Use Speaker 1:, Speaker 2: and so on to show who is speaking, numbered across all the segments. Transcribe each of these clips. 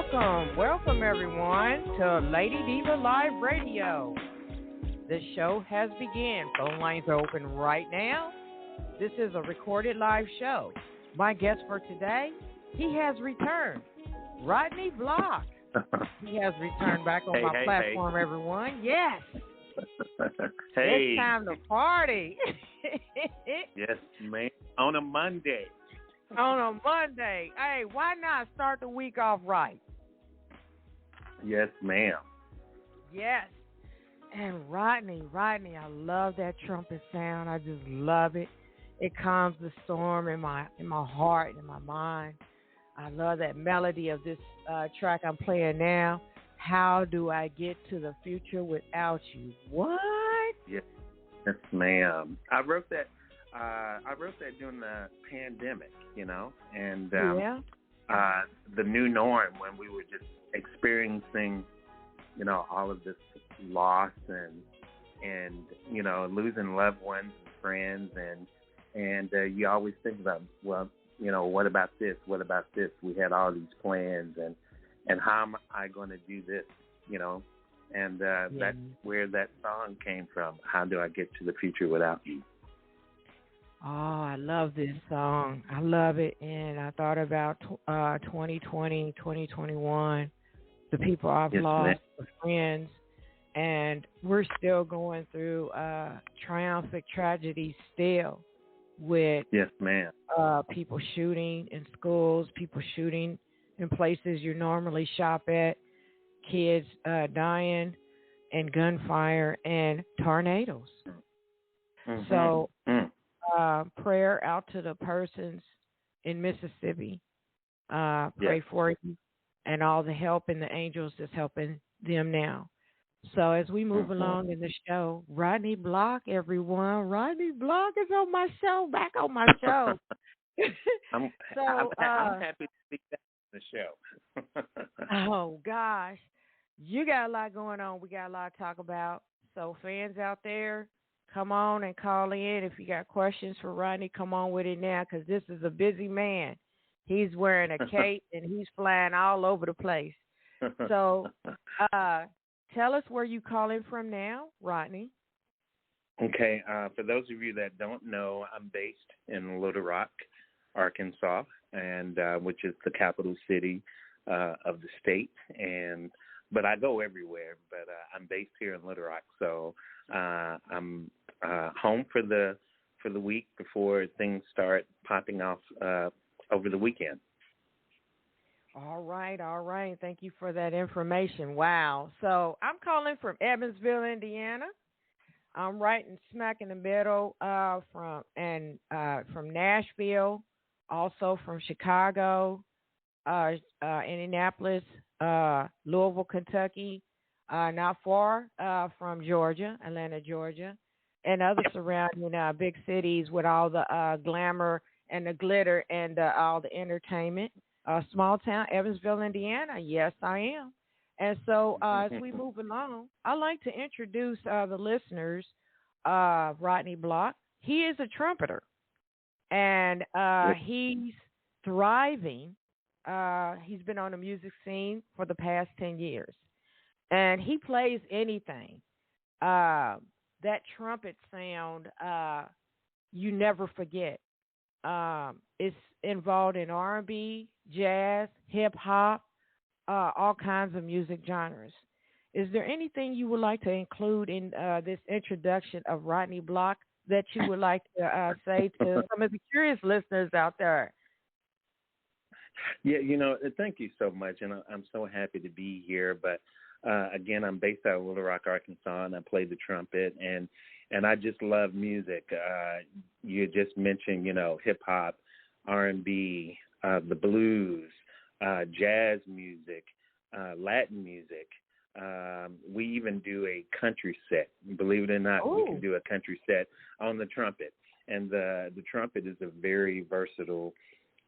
Speaker 1: Welcome everyone to Lady Diva Live Radio. The show has begun. Phone lines are open right now. This is a recorded live show. My guest for today, he has returned. Rodney Block. He has returned back on my platform, everyone. Yes.
Speaker 2: Hey.
Speaker 1: It's time to party.
Speaker 2: Yes, man. On a Monday.
Speaker 1: Hey, why not start the week off right?
Speaker 2: Yes, ma'am.
Speaker 1: Yes. And Rodney, I love that trumpet sound. I just love it. It calms the storm in my heart and my mind. I love that melody of this track I'm playing now. How do I get to the future without you? What?
Speaker 2: Yes, ma'am. I wrote that during the pandemic, and the new norm when we were just experiencing, all of this loss and losing loved ones and friends, and you always think about, well, what about this? What about this? We had all these plans, and how am I going to do this? And that's where that song came from. How do I get to the future without you?
Speaker 1: Oh, I love this song. I love it. And I thought about 2020, 2021, the people I've lost, the friends, and we're still going through triumphant tragedy still with people shooting in schools, people shooting in places you normally shop at, kids dying, and gunfire and tornadoes. Mm-hmm. So prayer out to the persons in Mississippi. Pray for you and all the help and the angels that's helping them now. So as we move along in the show, Rodney Block, everyone. Rodney Block is on my show, back on my show.
Speaker 2: I'm happy to see that on the show.
Speaker 1: Oh, gosh. You got a lot going on. We got a lot to talk about. So fans out there, come on and call in. If you got questions for Rodney, come on with it now, because this is a busy man. He's wearing a cape, and he's flying all over the place. So tell us where you calling from now, Rodney.
Speaker 2: Okay. For those of you that don't know, I'm based in Little Rock, Arkansas, and which is the capital city of the state. But I go everywhere. But I'm based here in Little Rock, so I'm home for the week before things start popping off over the weekend.
Speaker 1: All right. Thank you for that information. Wow. So I'm calling from Evansville, Indiana. I'm right in smack in the middle from Nashville, also from Chicago, Indianapolis, Louisville, Kentucky, not far from Georgia, Atlanta, Georgia, and other surrounding big cities with all the glamour and the glitter and all the entertainment. Small town, Evansville, Indiana. Yes, I am. And so as we move along, I'd like to introduce the listeners, Rodney Block. He is a trumpeter, and he's thriving. He's been on the music scene for the past 10 years, and he plays anything. That trumpet sound, you never forget. It's involved in R&B, jazz, hip-hop, all kinds of music genres. Is there anything you would like to include in this introduction of Rodney Block that you would like to say to some of the curious listeners out there?
Speaker 2: Yeah, thank you so much, and I'm so happy to be here. But again, I'm based out of Little Rock, Arkansas, and I play the trumpet, and I just love music. You just mentioned, hip-hop, R&B, the blues, jazz music, Latin music. We even do a country set. Believe it or not, we can do a country set on the trumpet. And the trumpet is a very versatile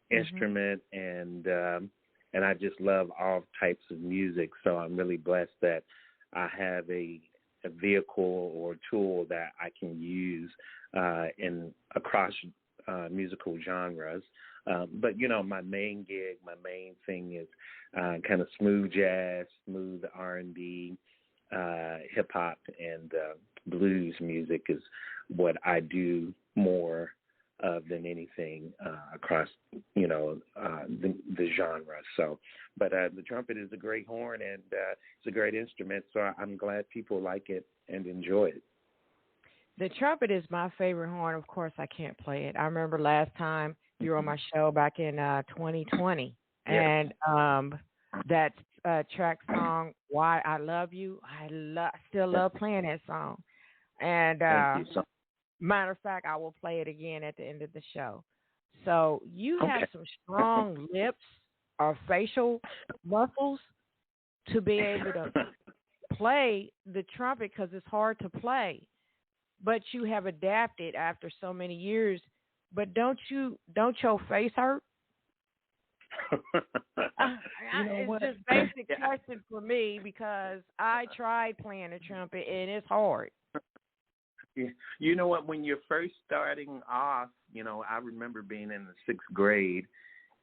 Speaker 2: instrument, and I just love all types of music. So I'm really blessed that I have a vehicle or tool that I can use in across musical genres. But, my main gig, my main thing is kind of smooth jazz, smooth R&B, hip-hop, and blues music is what I do more of than anything across, the genre. So, but the trumpet is a great horn, and it's a great instrument, so I'm glad people like it and enjoy it.
Speaker 1: The trumpet is my favorite horn. Of course, I can't play it. I remember last time you were on my show back in 2020, and that track song, Why I Love You, I still love playing that song. And
Speaker 2: Thank you so much.
Speaker 1: matter of fact, I will play it again at the end of the show. So you have some strong lips or facial muscles to be able to play the trumpet because it's hard to play. But you have adapted after so many years. But don't your face hurt? It's just basic question for me because I tried playing the trumpet and it's hard.
Speaker 2: You know what? When you're first starting off, I remember being in the 6th grade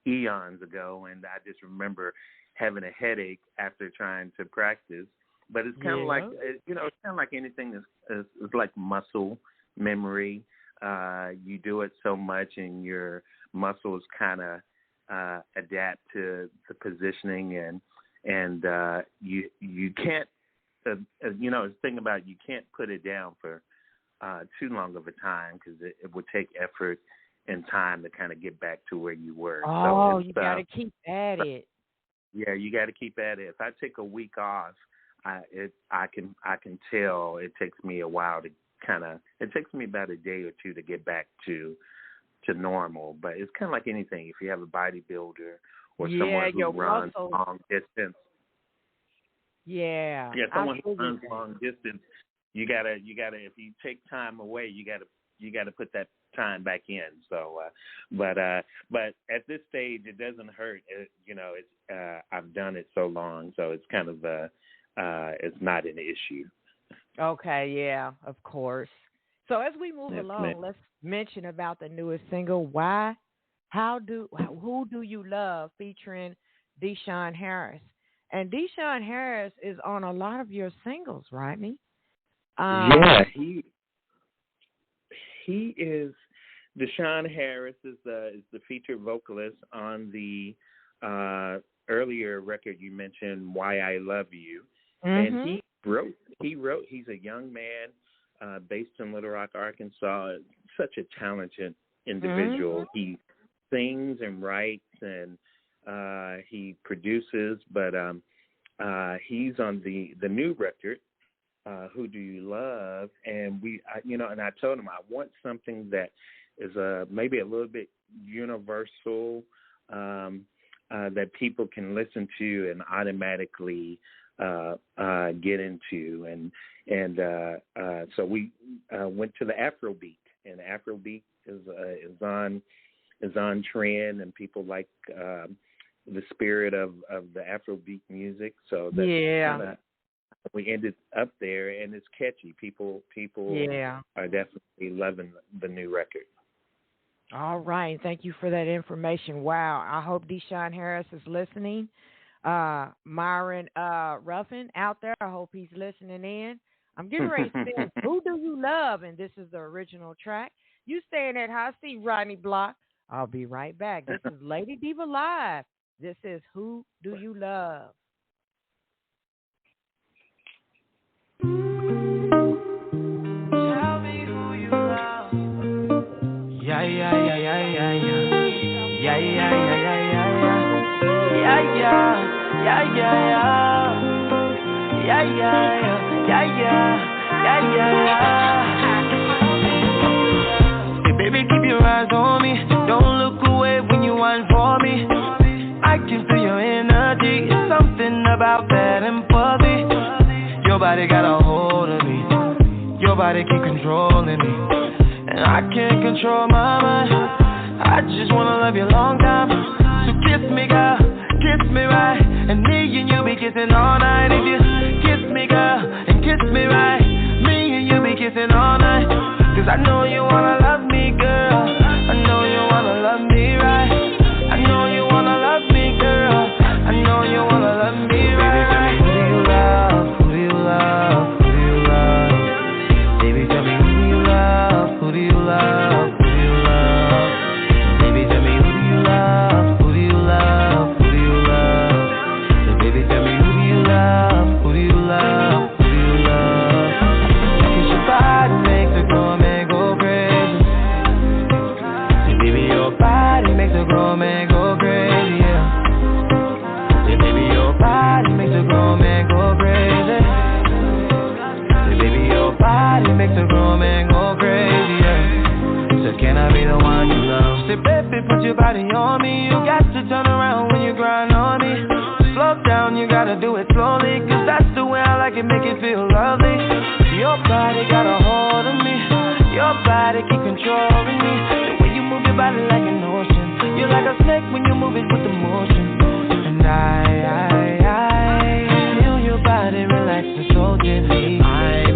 Speaker 2: eons ago, and I just remember having a headache after trying to practice. But it's kind of like, it's kind of like anything. It's like muscle memory. You do it so much, and your muscles kind of adapt to the positioning, and you can't. The thing about you can't put it down for too long of a time because it would take effort and time to kind of get back to where you were.
Speaker 1: Oh, so you got to keep at it.
Speaker 2: Yeah, you got to keep at it. If I take a week off, I can tell it takes me a while to it takes me about a day or two to get back to normal. But it's kind of like anything. If you have a bodybuilder or someone who runs long distance. Yeah, someone who runs long distance, you gotta if you take time away, you gotta put that time back in. So, but at this stage, it doesn't hurt. I've done it so long, so it's kind of it's not an issue.
Speaker 1: Okay, yeah, of course. So as we move along, let's mention about the newest single, Who Do You Love, featuring Deshawn Harris. And Deshawn Harris is on a lot of your singles, Rodney.
Speaker 2: He is. Deshawn Harris is the featured vocalist on the earlier record you mentioned, Why I Love You. Mm-hmm. And he wrote. He's a young man based in Little Rock, Arkansas. Such a talented individual. Mm-hmm. He sings and writes and he produces, but he's on the new record, Who Do You Love? And and I told him I want something that is maybe a little bit universal, that people can listen to and automatically get into, and so we went to the Afrobeat, and Afrobeat is on trend, and people like the spirit of the Afrobeat music. So that's we ended up there, and it's catchy. People are definitely loving the new record.
Speaker 1: All right, thank you for that information. Wow, I hope Deshawn Harris is listening. Myron Ruffin out there, I hope he's listening in. I'm getting ready to sing Who Do You Love? And this is the original track. You staying at High C, Rodney Block. I'll be right back. This is Lady Diva Live. This is Who Do You Love? Tell me who you love. Yeah, yeah, yeah, yeah, yeah, yeah. Yeah, yeah, yeah, yeah, yeah, yeah. Yeah, yeah, yeah, yeah, yeah. Yeah, yeah, yeah, yeah, yeah, yeah. Hey, baby, keep your eyes on me. Don't look away when you whine for me. I can feel your energy. It's something about that empathy. Your body got a hold of me. Your body keep controlling me. And I can't control my mind. I just wanna love you a long time. So kiss me, girl, kiss me right. And me and you be kissing all night. If you kiss me, girl, and kiss me right, me and you be kissing all night. Cause I know you wanna love me, girl. I know you wanna love me right.
Speaker 3: I be the one you love? Say, baby, put your body on me. You got to turn around when you grind on me. Slow down, you gotta do it slowly, cause that's the way I like it, make it feel lovely. Your body got a hold of me. Your body keep controlling me. The way you move your body like an ocean. You're like a snake when you move it with emotion. And I feel your body relaxing so gently. My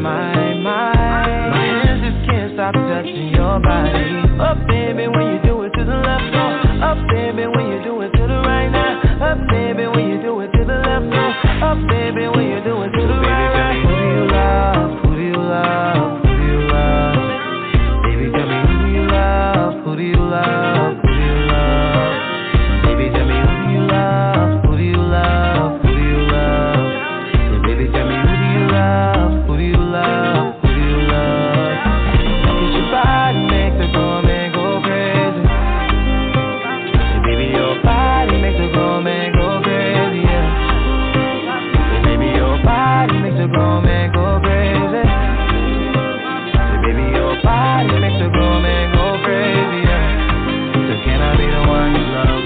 Speaker 3: hands just can't stop touching your body. Up, baby, when you do it to the left, go. Up, baby, when you do it to the right now. Up, baby, when you do it to the left, go. Up, baby, when you do it to the right. Who do you love? Who do you love? Who do you love? Baby, tell me who do you love? Who do you love? Who do you love? Baby, tell me who do you love? Who do you love? Who do you love? Baby, tell me who do you love? Who do you love? Who do you love? Cause your body makes a grown man go crazy. Baby, your body makes a grown man go crazy, yeah. Baby, your body makes a grown man go crazy. Baby, your body makes a grown man go crazy, yeah. So can I be the one you love?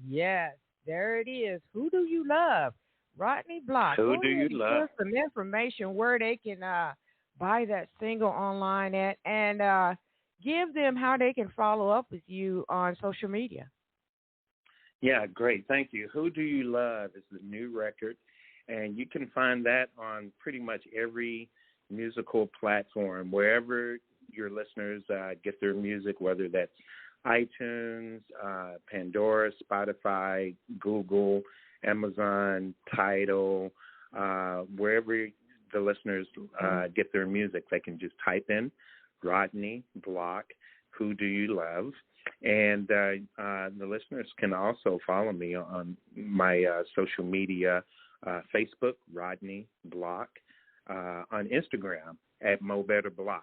Speaker 1: Yes, there it is. Who do you love? Rodney Block.
Speaker 2: Who do you love?
Speaker 1: Give some information where they can buy that single online at, and give them how they can follow up with you on social media.
Speaker 2: Yeah, great. Thank you. Who Do You Love is the new record, and you can find that on pretty much every musical platform, wherever your listeners get their music, whether that's iTunes, Pandora, Spotify, Google, Amazon, Tidal, wherever the listeners get their music, they can just type in Rodney Block, Who Do You Love? And the listeners can also follow me on my social media, Facebook, Rodney Block, on Instagram at MoBetterBlock,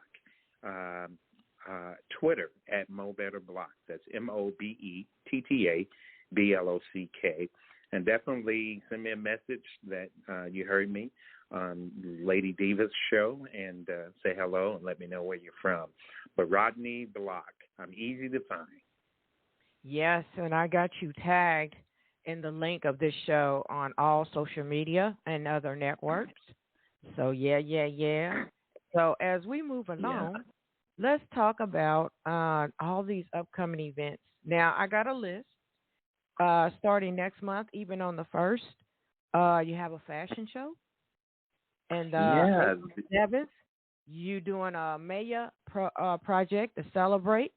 Speaker 2: Twitter at MoBetterBlock. That's MoBetttablock. And definitely send me a message that you heard me on Lady Diva's show and say hello and let me know where you're from. But Rodney Block, I'm easy to find.
Speaker 1: Yes, and I got you tagged in the link of this show on all social media and other networks. So, yeah. So as we move along, let's talk about all these upcoming events. Now, I got a list starting next month, even on the 1st. You have a fashion show. And April 7th, you doing a Maya project to celebrate.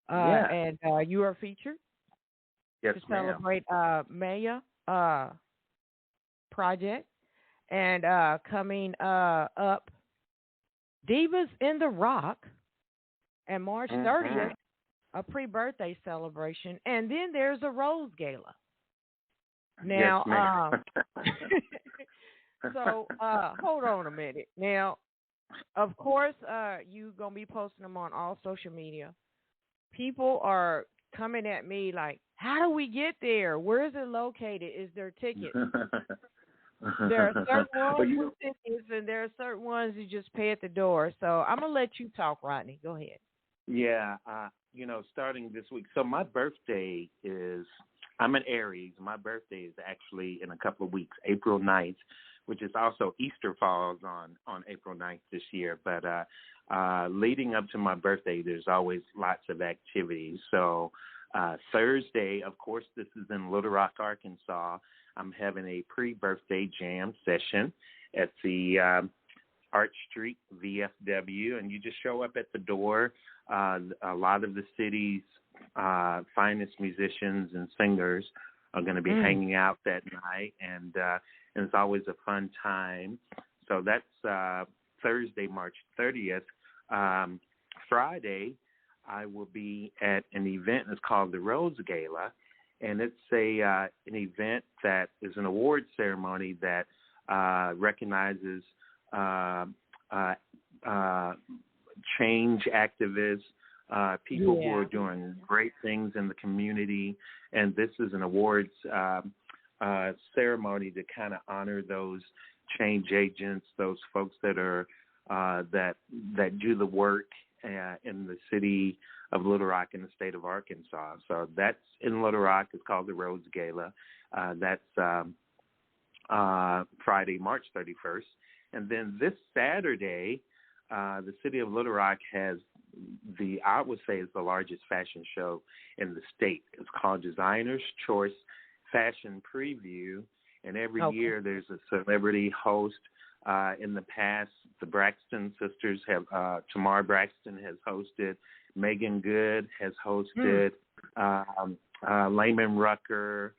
Speaker 1: And you are featured to celebrate Maya project. And coming up, Divas in the Rock, and March 30th, a pre-birthday celebration, and then there's a Rose Gala. Now, so hold on a minute. Now, of course, you're going to be posting them on all social media. People are coming at me like, how do we get there? Where is it located? Is there tickets? There are certain ones with tickets, and there are certain ones you just pay at the door. So I'm going to let you talk, Rodney. Go ahead.
Speaker 2: Yeah, starting this week. So my birthday is, I'm an Aries. My birthday is actually in a couple of weeks, April 9th, which is also Easter falls on April 9th this year. But leading up to my birthday, there's always lots of activities. So Thursday, of course, this is in Little Rock, Arkansas. I'm having a pre-birthday jam session at the Arch Street VFW, and you just show up at the door. A lot of the city's finest musicians and singers are going to be hanging out that night, and it's always a fun time. So that's Thursday, March 30th. Friday, I will be at an event that's called the Rose Gala, and it's an event that is an award ceremony that recognizes change activists, people who are doing great things in the community. And this is an awards ceremony to kind of honor those change agents, those folks that are that do the work in the city of Little Rock in the state of Arkansas. So that's in Little Rock. It's called the Rhodes Gala. That's Friday, March 31st. And then this Saturday, the city of Little Rock has I would say is the largest fashion show in the state. It's called Designer's Choice Fashion Preview. And every year there's a celebrity host. In the past, the Braxton sisters have, Tamar Braxton has hosted, Megan Good has hosted, Layman Rucker,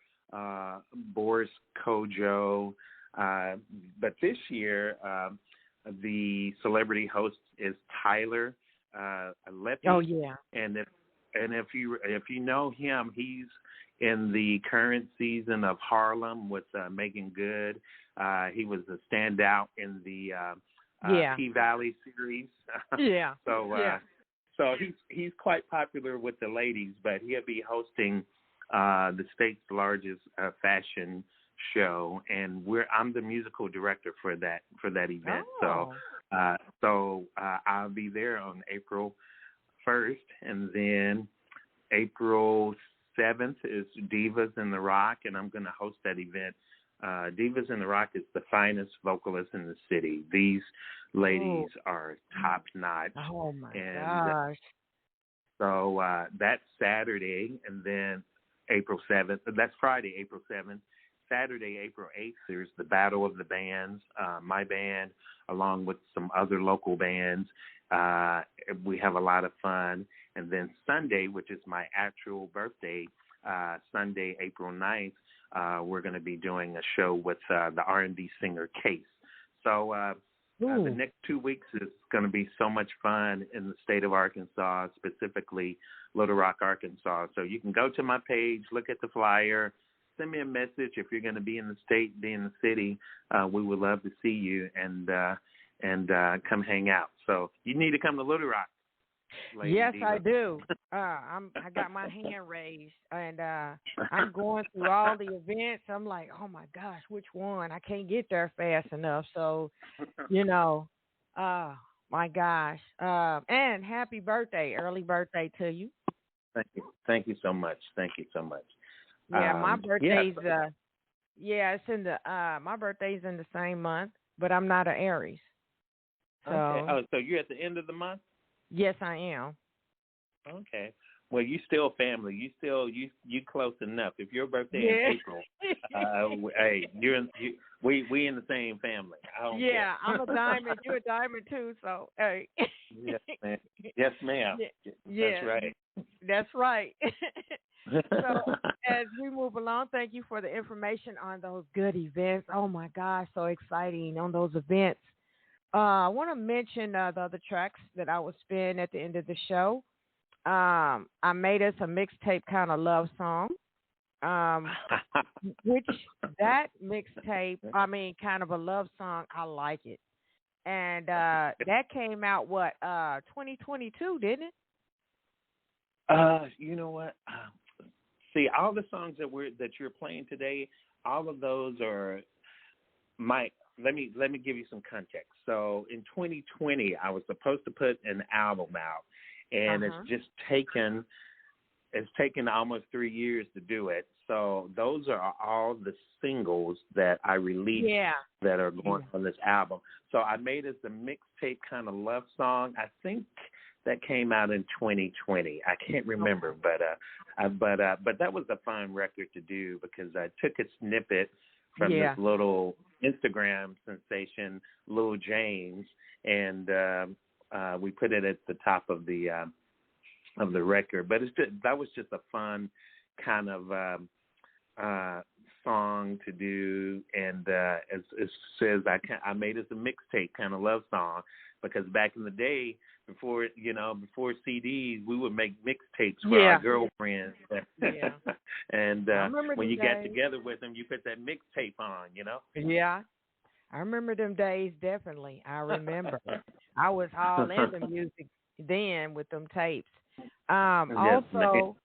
Speaker 2: Boris Kojo. But this year, the celebrity host is Tyler Leppi.
Speaker 1: Oh, yeah.
Speaker 2: And if you know him, he's in the current season of Harlem with Megan Good. He was a standout in the P-Valley series. So he's quite popular with the ladies, but he'll be hosting the state's largest fashion show, and I'm the musical director for that event.
Speaker 1: Oh.
Speaker 2: So I'll be there on April 1st, and then April 7th is Divas in the Rock, and I'm going to host that event. Divas in the Rock is the finest vocalists in the city. These ladies are top notch.
Speaker 1: Oh my gosh!
Speaker 2: So that's Saturday, and then April 7th. That's Friday, April 7th. Saturday, April 8th, there's the Battle of the Bands. My band, along with some other local bands, we have a lot of fun. And then Sunday, which is my actual birthday, Sunday, April 9th, we're going to be doing a show with the R&B singer Case. So the next 2 weeks is going to be so much fun in the state of Arkansas, specifically Little Rock, Arkansas. So you can go to my page, look at the flyer, send me a message if you're going to be in the state, be in the city. We would love to see you and come hang out. So you need to come to Little Rock.
Speaker 1: Yes, Diva. I do. I got my hand raised, and I'm going through all the events. I'm like, oh my gosh, which one? I can't get there fast enough. So, my gosh. And happy birthday, early birthday to you.
Speaker 2: Thank you. Thank you so much. Thank you so much.
Speaker 1: Yeah, my birthday's it's in the my birthday's in the same month, but I'm not an Aries. So
Speaker 2: so you're at the end of the month?
Speaker 1: Yes, I am.
Speaker 2: Okay. Well, you still family. You close enough. If your birthday in April, hey, we in the same family. I don't care.
Speaker 1: I'm a diamond. You're a diamond too. So hey.
Speaker 2: Yes, ma'am. Yes, ma'am.
Speaker 1: Yeah,
Speaker 2: that's right.
Speaker 1: That's right. So as we move along, thank you for the information on those good events. Oh my gosh, so exciting on those events. I want to mention the other tracks that I will spin at the end of the show. I made us a mixtape kind of love song, which that mixtape, kind of a love song. I like it. And that came out, 2022, didn't it?
Speaker 2: You know what? See, all the songs that you're playing today, all of those are Let me give you some context. So in 2020, I was supposed to put an album out, and it's taken almost 3 years to do it. So those are all the singles that I released that are going on this album. So I made it the mixtape kind of love song. I think that came out in 2020. I can't remember, but that was a fun record to do because I took a snippet from this little Instagram sensation, Lil James, and we put it at the top of the record. But that was just a fun kind of song to do, and as it says, I made it a mixtape kind of love song because back in the day, before CDs, we would make mixtapes for our girlfriends. And when you got together with them, you put that mixtape on,
Speaker 1: Yeah. I remember them days, definitely. I remember. I was all in the music then with them tapes.
Speaker 2: Yes,
Speaker 1: Also,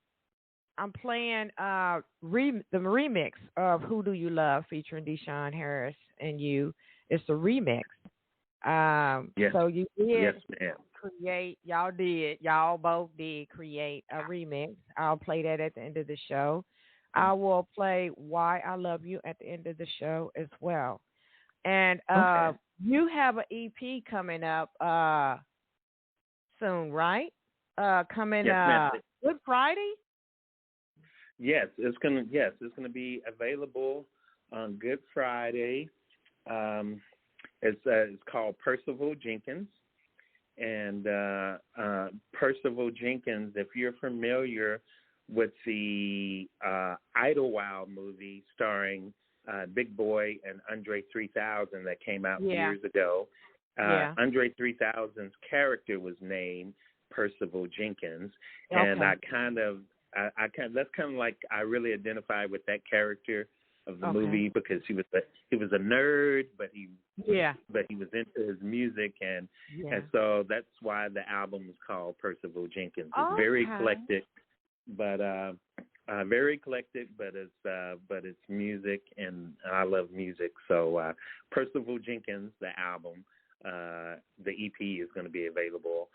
Speaker 1: I'm playing the remix of Who Do You Love featuring Deshawn Harris and you. It's a remix.
Speaker 2: yes,
Speaker 1: So you
Speaker 2: yes,
Speaker 1: did
Speaker 2: ma'am.
Speaker 1: y'all both did create a remix. I'll play that at the end of the show. I will play Why I Love You at the end of the show as well. And
Speaker 2: Okay.
Speaker 1: you have an EP coming up soon, right? Coming
Speaker 2: Yes, ma'am.
Speaker 1: Good Friday?
Speaker 2: It's gonna be available on Good Friday. It's called Percival Jenkins, and Percival Jenkins. If you're familiar with the Idlewild movie starring Big Boy and Andre 3000 that came out years ago, Andre 3000's character was named Percival Jenkins, and I that's kind of like I really identified with that character of the movie because he was a nerd, but he was into his music, and so that's why the album is called Percival Jenkins. It's very eclectic, but it's music, and I love music. So Percival Jenkins, the album, the EP is going to be available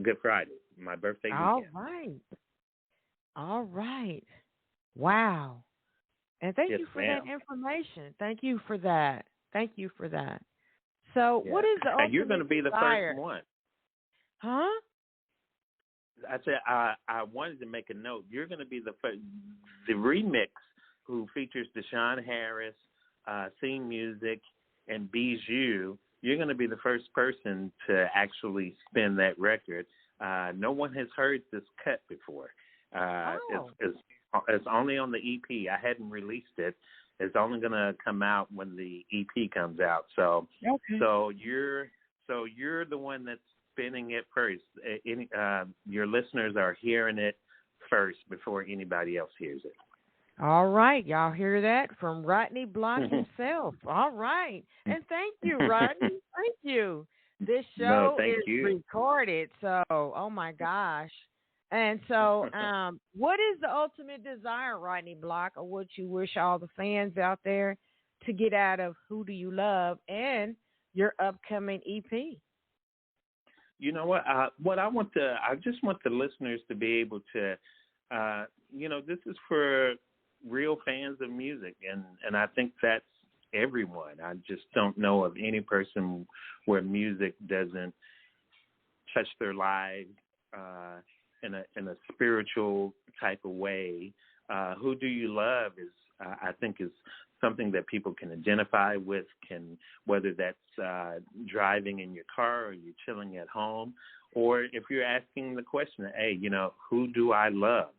Speaker 2: Good Friday, my birthday weekend.
Speaker 1: All right. Wow. And thank you for
Speaker 2: ma'am.
Speaker 1: that information. Thank you for that. So what is the ultimate
Speaker 2: and you're going to be the
Speaker 1: desire?
Speaker 2: first one.
Speaker 1: Huh?
Speaker 2: I said I wanted to make a note. You're going to be the first, the remix who features Deshawn Harris, Sing Music, and Bijou. You're going to be the first person to actually spin that record. No one has heard this cut before. It's only on the EP. I hadn't released it. It's only going to come out when the EP comes out. So you're the one that's spinning it first. Your listeners are hearing it first before anybody else hears it.
Speaker 1: All right, y'all hear that from Rodney Block himself. All right, and thank you, Rodney. Thank you. This show is recorded, so oh my gosh. And so, what is the ultimate desire, Rodney Block, or what you wish all the fans out there to get out of Who Do You Love and your upcoming EP?
Speaker 2: You know what? I just want the listeners to be able to, this is for real fans of music, and I think that's everyone. I just don't know of any person where music doesn't touch their lives in a spiritual type of way. Who Do You Love is, I think, is something that people can identify with, whether that's driving in your car or you're chilling at home, or if you're asking the question, hey, who do I love?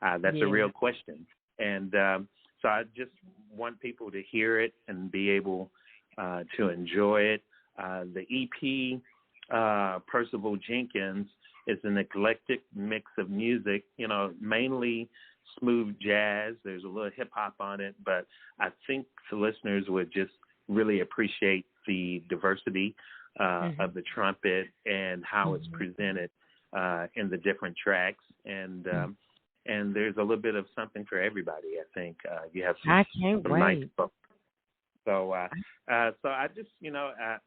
Speaker 2: That's a real question. And so I just want people to hear it and be able to enjoy it. The EP, Percival Jenkins, is an eclectic mix of music, mainly smooth jazz. There's a little hip hop on it, but I think the listeners would just really appreciate the diversity of the trumpet and how it's presented in the different tracks. And there's a little bit of something for everybody. I think you have some nice folks. So I just,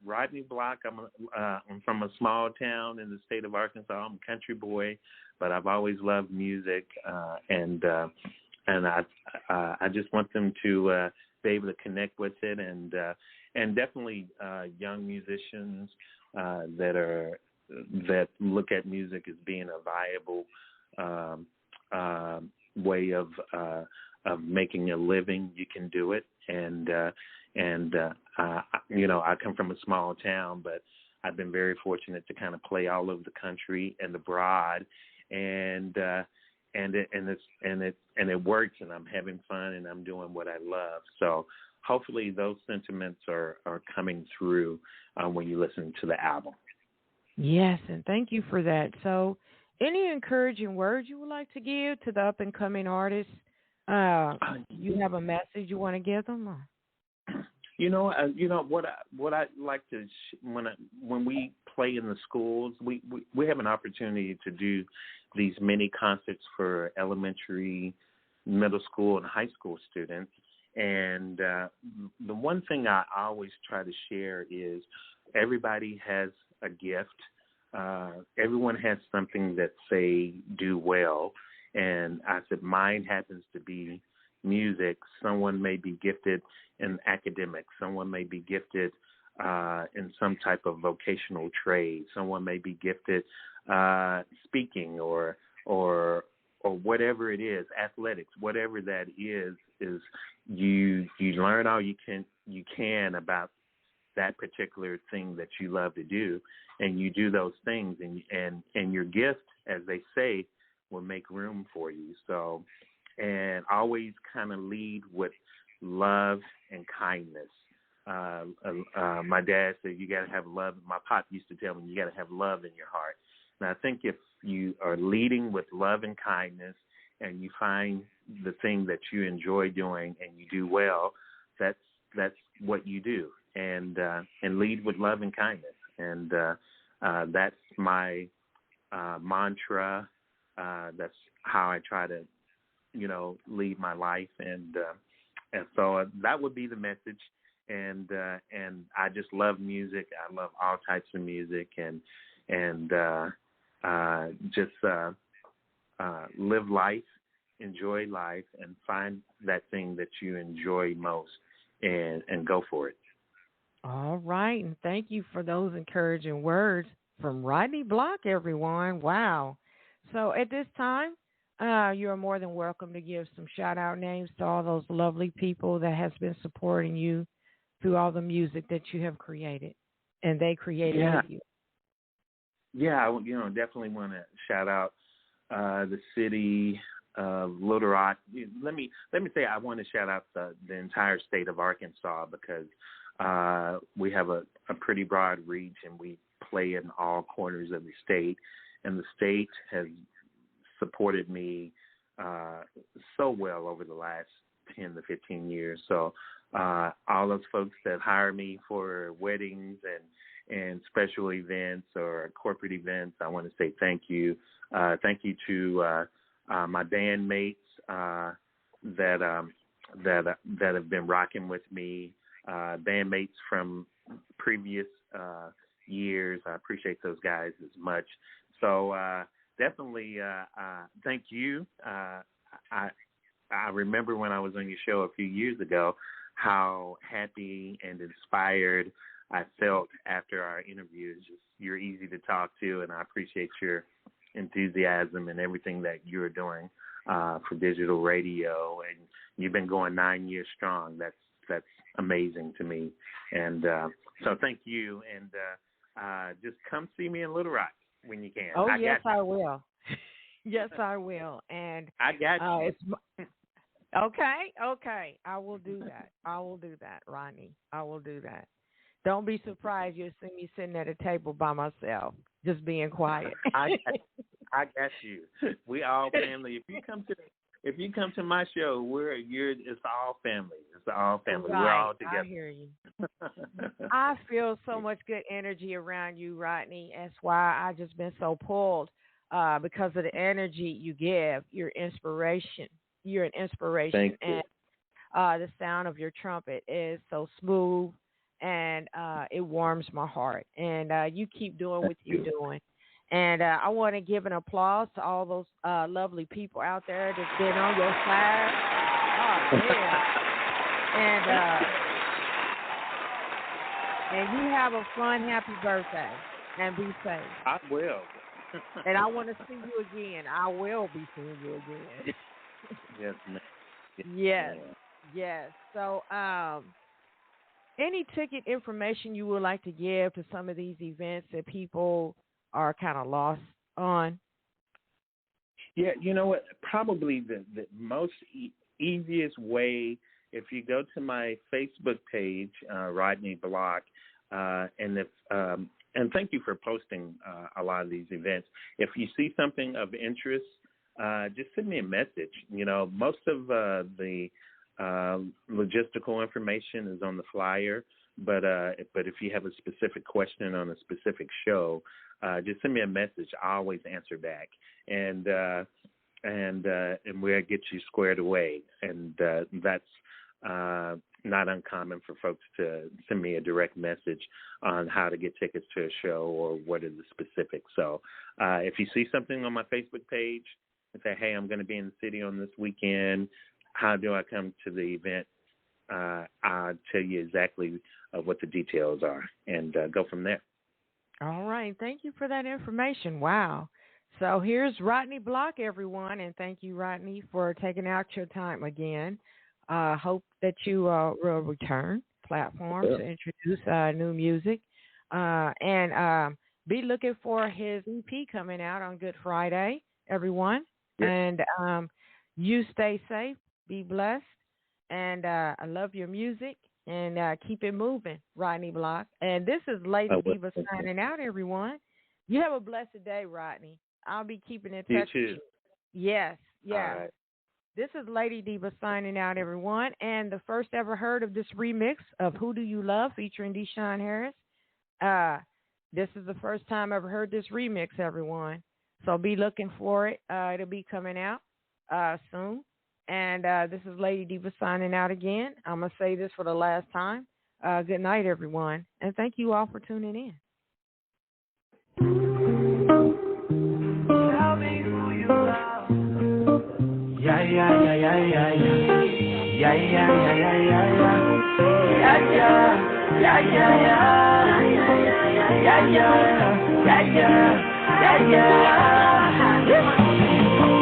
Speaker 2: Rodney Block. I'm from a small town in the state of Arkansas. I'm a country boy, but I've always loved music, and I just want them to be able to connect with it, and definitely young musicians that look at music as being a viable way of making a living. You can do it, and I come from a small town, but I've been very fortunate to kind of play all over the country and abroad, and it works, and I'm having fun, and I'm doing what I love. So hopefully those sentiments are coming through when you listen to the album.
Speaker 1: Yes, and thank you for that. So any encouraging words you would like to give to the up-and-coming artists? You have a message you want to give them?
Speaker 2: What I like to when we play in the schools, we have an opportunity to do these mini concerts for elementary, middle school, and high school students. And the one thing I always try to share is everybody has a gift. Everyone has something that they do well. And I said mine happens to be music. Someone may be gifted in academics. Someone may be gifted in some type of vocational trade. Someone may be gifted speaking or whatever it is, athletics, whatever that is you learn all you can about that particular thing that you love to do, and you do those things, and your gift, as they say, will make room for you. So, and always kind of lead with love and kindness. My dad said you got to have love. My pop used to tell me you got to have love in your heart. And I think if you are leading with love and kindness, and you find the thing that you enjoy doing and you do well, that's what you do. And lead with love and kindness. And that's my mantra. That's how I try to, lead my life. And so that would be the message. And I just love music. I love all types of music, and just live life, enjoy life, and find that thing that you enjoy most, and go for it.
Speaker 1: All right, and thank you for those encouraging words from Rodney Block, everyone. Wow. So at this time, you are more than welcome to give some shout-out names to all those lovely people that has been supporting you through all the music that you have created, and they created with you.
Speaker 2: Yeah, definitely want to shout out the city of Little Rock. Let me say I want to shout out the entire state of Arkansas, because we have a pretty broad reach, and we play in all corners of the state, and the state has supported me so well over the last 10 to 15 years. So all those folks that hire me for weddings and special events or corporate events, I want to say thank you. Thank you to my bandmates that have been rocking with me, bandmates from previous years. I appreciate those guys as much. So definitely thank you. I remember when I was on your show a few years ago how happy and inspired I felt after our interviews. You're easy to talk to, and I appreciate your enthusiasm and everything that you're doing for digital radio. And you've been going 9 years strong. That's amazing to me. And so thank you. And just come see me in Little Rock when you can.
Speaker 1: Oh, yes, I will. Yes, I will. And
Speaker 2: I got you.
Speaker 1: Okay. I will do that, Rodney. I will do that. Don't be surprised you'll see me sitting at a table by myself, just being quiet.
Speaker 2: I got you. We all family. If you come to my show, it's all family. It's all family.
Speaker 1: Right.
Speaker 2: We're all together.
Speaker 1: I hear you. I feel so much good energy around you, Rodney. That's why I've just been so pulled because of the energy you give. Your inspiration. You're an inspiration.
Speaker 2: Thank you.
Speaker 1: And the sound of your trumpet is so smooth, and it warms my heart. And you keep doing what you're doing. And I want to give an applause to all those lovely people out there that's been on your side. Oh, yeah. And you have a fun, happy birthday, and be safe.
Speaker 2: I will.
Speaker 1: And I want to see you again. I will be seeing you again.
Speaker 2: Yes, ma'am.
Speaker 1: Yes. So, any ticket information you would like to give to some of these events that people are kind of lost on?
Speaker 2: Yeah, you know what? Probably the most easiest way, if you go to my Facebook page, Rodney Block, and thank you for posting a lot of these events. If you see something of interest, just send me a message. Most of the Logistical information is on the flyer, but if you have a specific question on a specific show, just send me a message. I always answer back, and we'll get you squared away. And that's not uncommon for folks to send me a direct message on how to get tickets to a show or what are the specifics. So if you see something on my Facebook page and say, hey, I'm going to be in the city on this weekend, how do I come to the event? I'll tell you exactly what the details are and go from there.
Speaker 1: All right. Thank you for that information. Wow. So here's Rodney Block, everyone, and thank you, Rodney, for taking out your time again. Hope that you will return platform to introduce new music and be looking for his EP coming out on Good Friday, everyone. Yes. And you stay safe, be blessed, and I love your music, and keep it moving, Rodney Block. And this is Lady Diva signing out, everyone. You have a blessed day, Rodney. I'll be keeping in touch with you. Yes, yes. Right. This is Lady Diva signing out, everyone. And the first ever heard of this remix of Who Do You Love featuring Deshawn Harris. This is the first time I've ever heard this remix, everyone. So be looking for it. It'll be coming out soon. And this is Lady Diva signing out again. I'm going to say this for the last time. Good night, everyone. And thank you all for tuning in.
Speaker 3: Tell me who you love. Yeah, yeah, yeah, yeah, yeah, yeah. Yeah, yeah, yeah, yeah, yeah, yeah. Yeah, yeah, yeah, yeah, yeah. Yeah, yeah, yeah, yeah,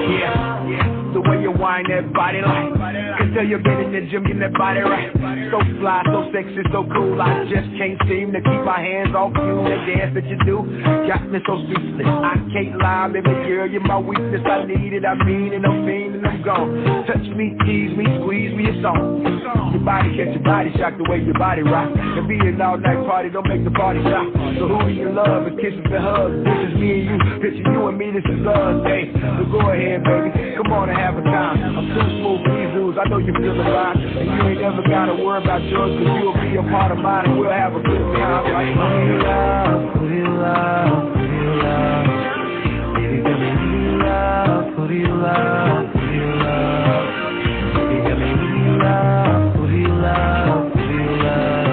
Speaker 3: yeah. Yeah, the way you whine that body like can tell you're getting in the gym, getting that body right. So fly, so sexy, so cool. I just can't seem to keep my hands off you. That dance that you do got me so speechless. I can't lie, baby girl, you're my weakness. I need it, I mean it, I'm fiending, I'm gone. Touch me, tease me, squeeze me, it's on. Your body catch your body shock the way your body rock. And be an all night party, don't make the party stop. So who do you love? And kisses and hugs. This is me and you, picture you and me, this is us. Hey, so go ahead, baby, come on and have a time. I'm too smooth for these dudes, I know you feel the vibe. And you ain't never gotta worry about yours, cause you'll be a part of mine and we'll have a good time. Like, who do you love? Who do you love? Who do you love? Baby, tell me who do you love? Who do you love? Who do you love? Baby, tell me who do you love? Who do you love? Who do you love?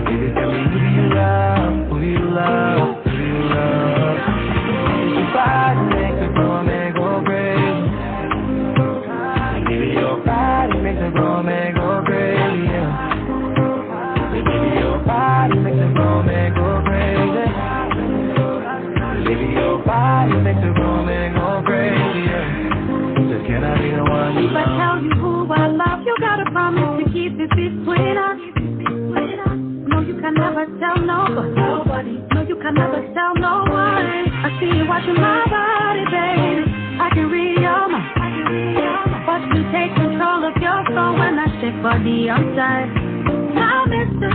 Speaker 3: Baby, tell me who do you love? Who do you love? Who do you love? Your body makes a grown man go crazy. Baby, your body makes a grown man go crazy. Baby, your body makes a grown man go crazy. Baby, your body makes a grown man go crazy. So can I be the one you love? If I tell you who I love, you gotta promise to keep it between us. No, you can never tell nobody. No, you can never tell no one. I see you watching my body, baby. I can read your mind. But you take control of your soul when I shake body outside. Now, Mr.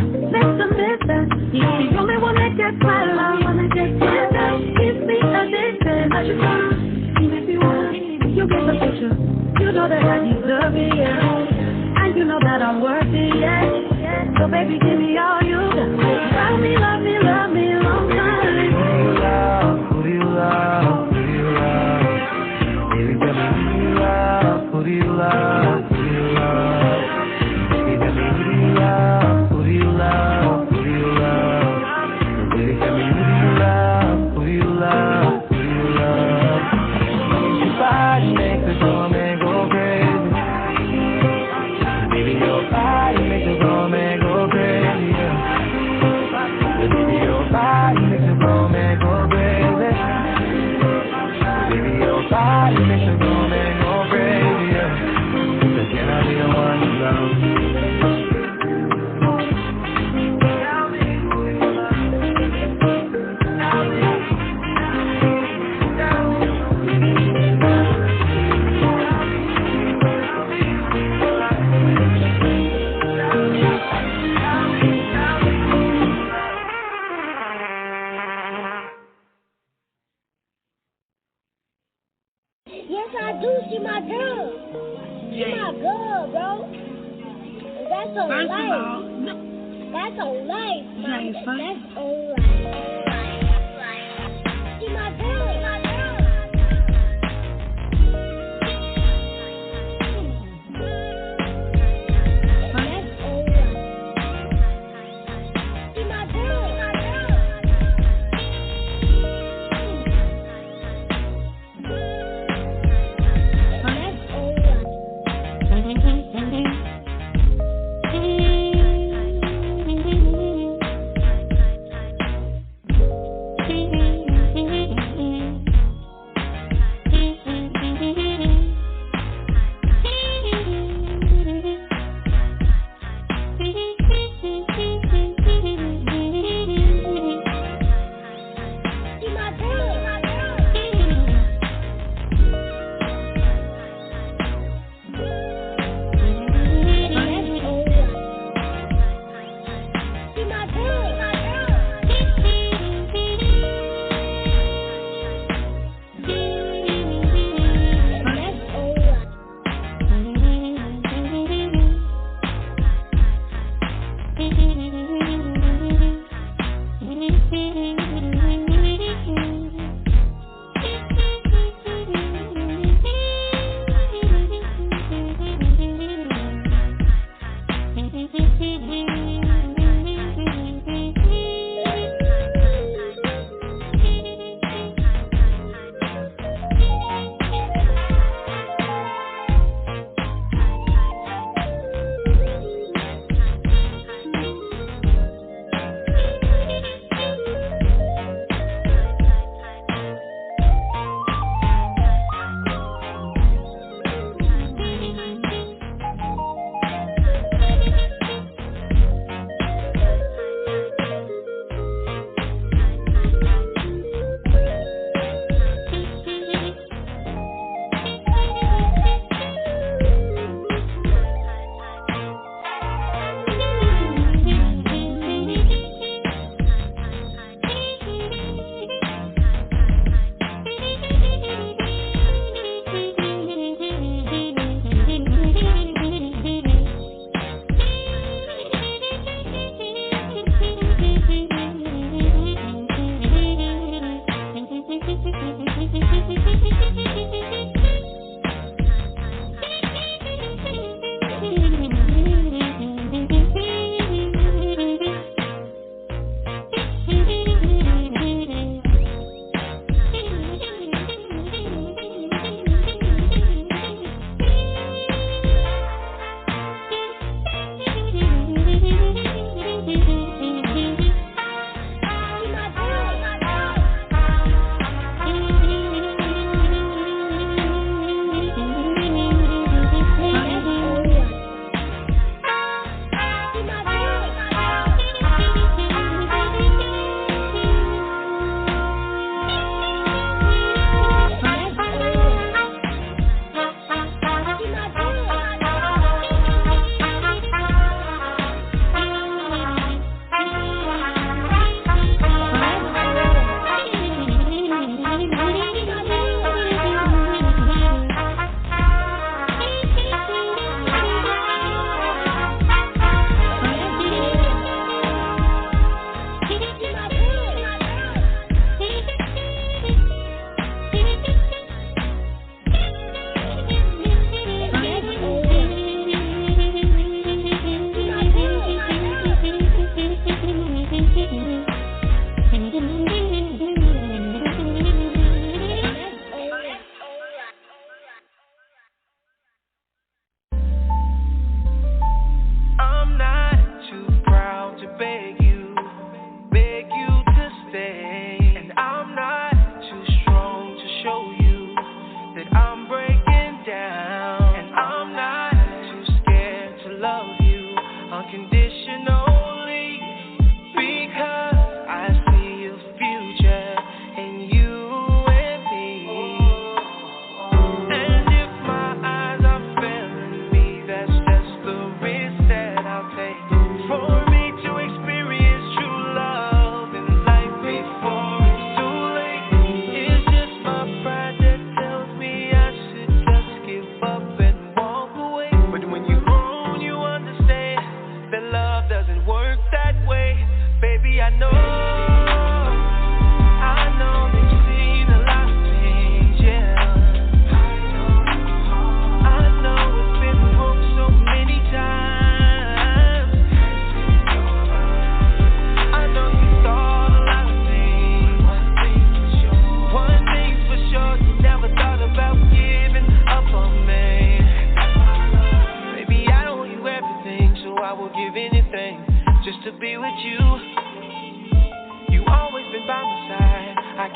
Speaker 3: You're the only one that gets my love. Keep me addicted. You make me want. You get the picture. You know that I deserve it, yeah. And you know that I'm worth it, yeah. So baby, give me all you got. Love me, love me, love me, long time. Who do you love? Who do you love? Baby, tell me who do you love? Who do you love? Who do you love? Baby, tell me who do you love? Who do you love? Who do you love? Baby, tell me who do you love? Who do you love? Who do you love? Your body makes a grown man go crazy. Baby, your body makes a grown man go crazy. Baby, your body makes a grown man go crazy. Baby, your body makes a grown man go crazy. So can I be the one you love?
Speaker 4: Yes, I do. She my girl. She my girl, bro. That's a
Speaker 5: First
Speaker 4: life.
Speaker 5: of all,
Speaker 4: That's a life, Mom.
Speaker 5: That's
Speaker 4: That's a life. See my girl.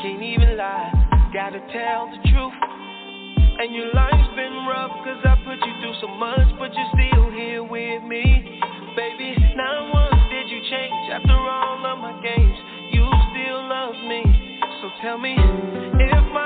Speaker 3: can't even lie, gotta tell the truth. And your life's been rough, cause I put you through so much, but you're still here with me. Baby, not once did you change, after all of my games, you still love me. So tell me, if my